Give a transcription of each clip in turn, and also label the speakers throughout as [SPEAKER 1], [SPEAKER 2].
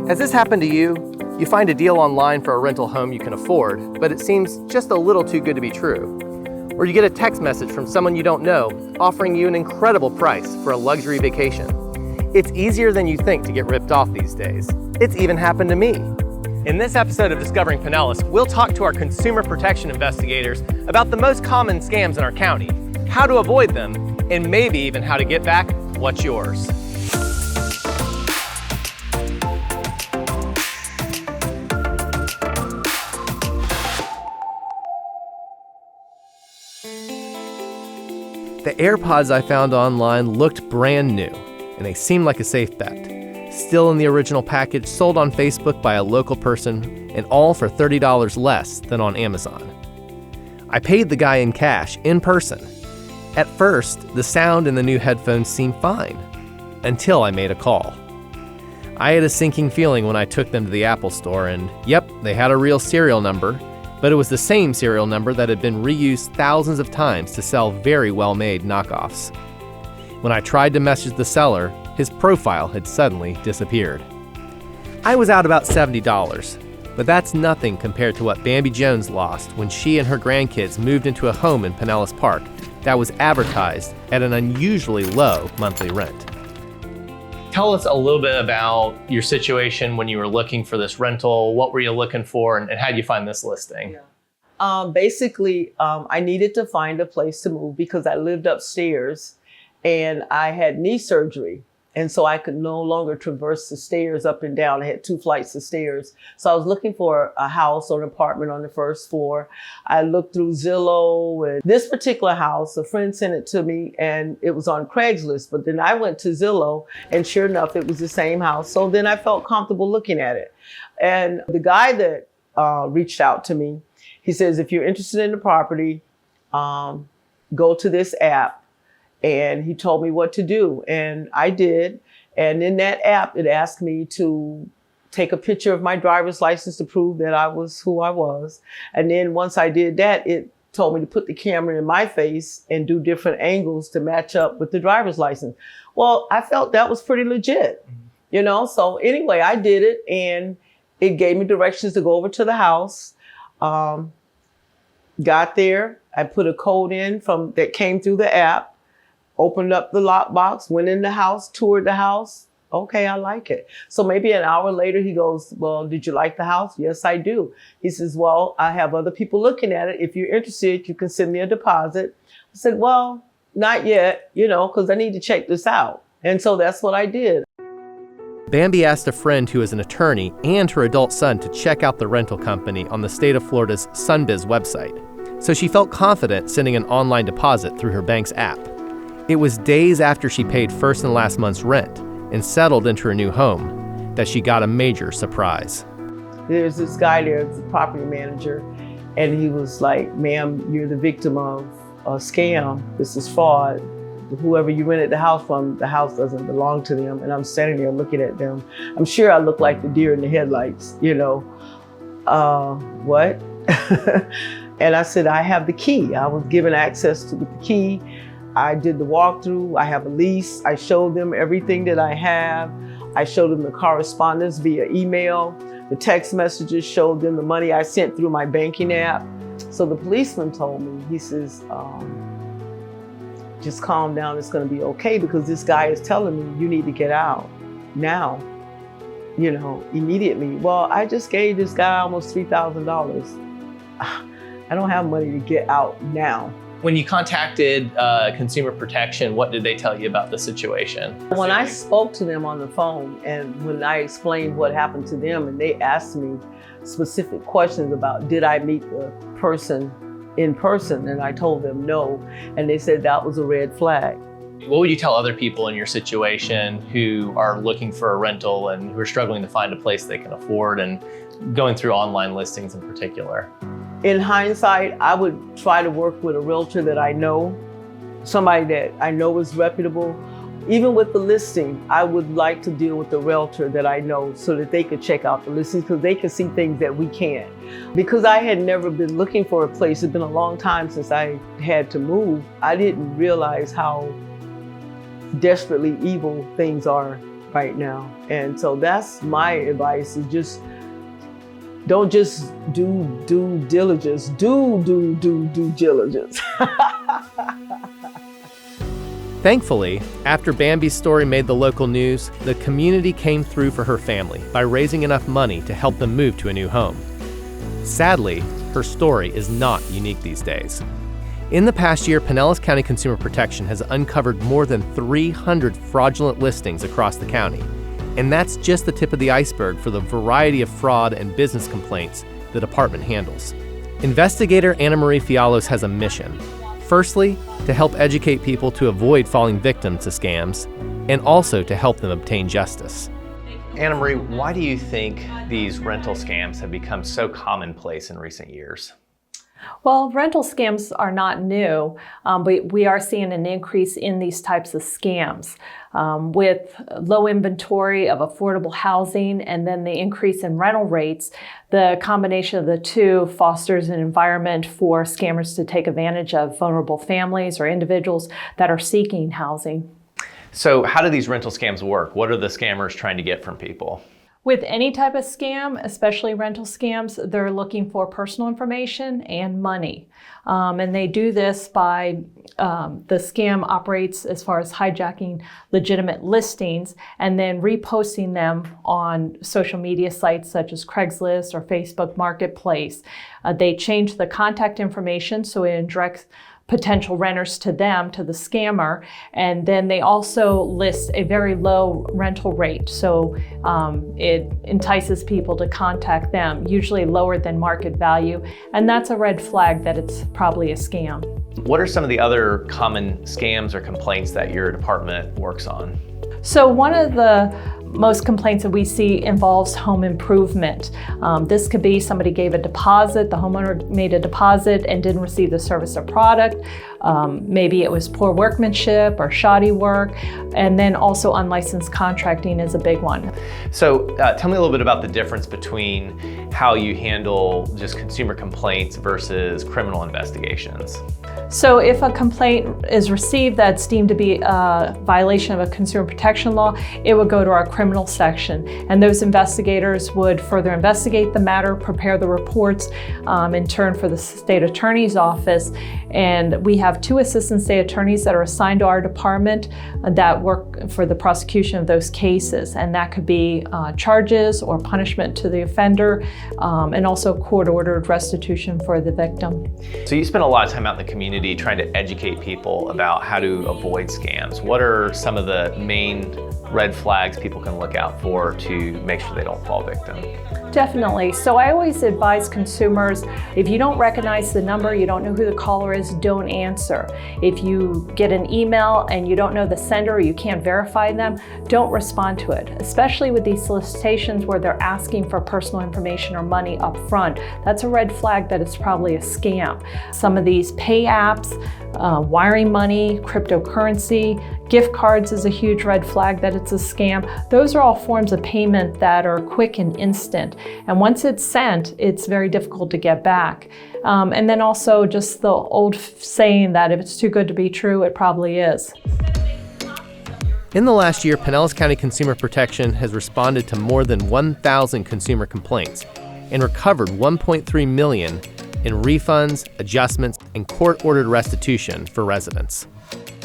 [SPEAKER 1] Has this happened to you? You find a deal online for a rental home you can afford, but it seems just a little too good to be true. Or you get a text message from someone you don't know offering you an incredible price for a luxury vacation. It's easier than you think to get ripped off these days. It's even happened to me. In this episode of Discovering Pinellas, we'll talk to our consumer protection investigators about the most common scams in our county, how to avoid them, and maybe even how to get back what's yours. The AirPods I found online looked brand new, and they seemed like a safe bet. Still in the original package, sold on Facebook by a local person, and all for $30 less than on Amazon. I paid the guy in cash, in person. At first, the sound in the new headphones seemed fine, until I made a call. I had a sinking feeling when I took them to the Apple store, and yep, they had a real serial number, but it was the same serial number that had been reused thousands of times to sell very well-made knockoffs. When I tried to message the seller, his profile had suddenly disappeared. I was out about $70, but that's nothing compared to what Bambi Jones lost when she and her grandkids moved into a home in Pinellas Park that was advertised at an unusually low monthly rent. Tell us a little bit about your situation when you were looking for this rental. What were you looking for, and how did you find this listing?
[SPEAKER 2] Basically, I needed to find a place to move because I lived upstairs and I had knee surgery. And so I could no longer traverse the stairs up and down. I had 2 flights of stairs. So I was looking for a house or an apartment on the first floor. I looked through Zillow, and this particular house, a friend sent it to me and it was on Craigslist. But then I went to Zillow and sure enough, it was the same house. So then I felt comfortable looking at it. And the guy that reached out to me, he says, if you're interested in the property, go to this app. And he told me what to do, and I did. And in that app, it asked me to take a picture of my driver's license to prove that I was who I was. And then once I did that, it told me to put the camera in my face and do different angles to match up with the driver's license. Well, I felt that was pretty legit, you know? So anyway, I did it, and it gave me directions to go over to the house. Got there, I put a code in that came through the app. Opened up the lockbox, went in the house, toured the house. Okay, I like it. So maybe an hour later, he goes, well, did you like the house? Yes, I do. He says, well, I have other people looking at it. If you're interested, you can send me a deposit. I said, well, not yet, because I need to check this out. And so that's what I did.
[SPEAKER 1] Bambi asked a friend who is an attorney and her adult son to check out the rental company on the state of Florida's SunBiz website. So she felt confident sending an online deposit through her bank's app. It was days after she paid first and last month's rent and settled into her new home that she got a major surprise.
[SPEAKER 2] There's this guy there, the property manager, and he was like, ma'am, you're the victim of a scam. This is fraud. Whoever you rented the house from, the house doesn't belong to them. And I'm standing there looking at them. I'm sure I look like the deer in the headlights, what? And I said, I have the key. I was given access to the key. I did the walkthrough. I have a lease. I showed them everything that I have. I showed them the correspondence via email. The text messages showed them the money I sent through my banking app. So the policeman told me, he says, just calm down. It's going to be okay because this guy is telling me you need to get out now, immediately. Well, I just gave this guy almost $3,000. I don't have money to get out now.
[SPEAKER 1] When you contacted Consumer Protection, what did they tell you about the situation?
[SPEAKER 2] When I spoke to them on the phone and when I explained what happened to them and they asked me specific questions about did I meet the person in person, and I told them no, and they said that was a red flag.
[SPEAKER 1] What would you tell other people in your situation who are looking for a rental and who are struggling to find a place they can afford and going through online listings in particular?
[SPEAKER 2] In hindsight, I would try to work with a realtor that I know, somebody that I know is reputable. Even with the listing, I would like to deal with the realtor that I know so that they could check out the listings because they can see things that we can't. Because I had never been looking for a place, it's been a long time since I had to move, I didn't realize how desperately evil things are right now. And so that's my advice, is just don't just do due diligence, do due diligence.
[SPEAKER 1] Thankfully, after Bambi's story made the local news, the community came through for her family by raising enough money to help them move to a new home. Sadly, her story is not unique these days. In the past year, Pinellas County Consumer Protection has uncovered more than 300 fraudulent listings across the county. And that's just the tip of the iceberg for the variety of fraud and business complaints the department handles. Investigator Anna Marie Fialos has a mission. Firstly, to help educate people to avoid falling victim to scams, and also to help them obtain justice. Anna Marie, why do you think these rental scams have become so commonplace in recent years?
[SPEAKER 3] Well, rental scams are not new, but we are seeing an increase in these types of scams. With low inventory of affordable housing and then the increase in rental rates, the combination of the two fosters an environment for scammers to take advantage of vulnerable families or individuals that are seeking housing.
[SPEAKER 1] So how do these rental scams work? What are the scammers trying to get from people?
[SPEAKER 3] With any type of scam, especially rental scams, they're looking for personal information and money. And they do this by, the scam operates as far as hijacking legitimate listings and then reposting them on social media sites such as Craigslist or Facebook Marketplace. They change the contact information so it directs potential renters to them, to the scammer, and then they also list a very low rental rate. So it entices people to contact them, usually lower than market value, and that's a red flag that it's probably a scam.
[SPEAKER 1] What are some of the other common scams or complaints that your department works on?
[SPEAKER 3] So one of the most complaints that we see involves home improvement. This could be somebody gave a deposit, the homeowner made a deposit and didn't receive the service or product. Maybe it was poor workmanship or shoddy work, and then also unlicensed contracting is a big one.
[SPEAKER 1] So tell me a little bit about the difference between how you handle just consumer complaints versus criminal investigations.
[SPEAKER 3] So if a complaint is received that's deemed to be a violation of a consumer protection law, it would go to our criminal section. And those investigators would further investigate the matter, prepare the reports, in turn for the state attorney's office. And we have 2 assistant state attorneys that are assigned to our department that work for the prosecution of those cases. And that could be charges or punishment to the offender, and also court-ordered restitution for the victim.
[SPEAKER 1] So you spend a lot of time out in the community trying to educate people about how to avoid scams. What are some of the main red flags people can look out for to make sure they don't fall victim?
[SPEAKER 3] Definitely. So I always advise consumers, if you don't recognize the number, you don't know who the caller is, don't answer. If you get an email and you don't know the sender or you can't verify them, don't respond to it, especially with these solicitations where they're asking for personal information or money up front. That's a red flag that it's probably a scam. Some of these pay apps, wiring money, cryptocurrency, gift cards is a huge red flag that it's a scam. Those are all forms of payment that are quick and instant. And once it's sent, it's very difficult to get back. And then also just the old saying that if it's too good to be true, it probably is.
[SPEAKER 1] In the last year, Pinellas County Consumer Protection has responded to more than 1,000 consumer complaints and recovered $1.3 million in refunds, adjustments, and court-ordered restitution for residents.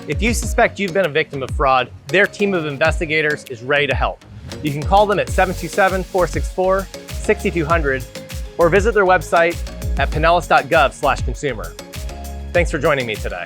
[SPEAKER 1] If you suspect you've been a victim of fraud, their team of investigators is ready to help. You can call them at 727-464-6200 or visit their website at pinellas.gov/consumer. Thanks for joining me today.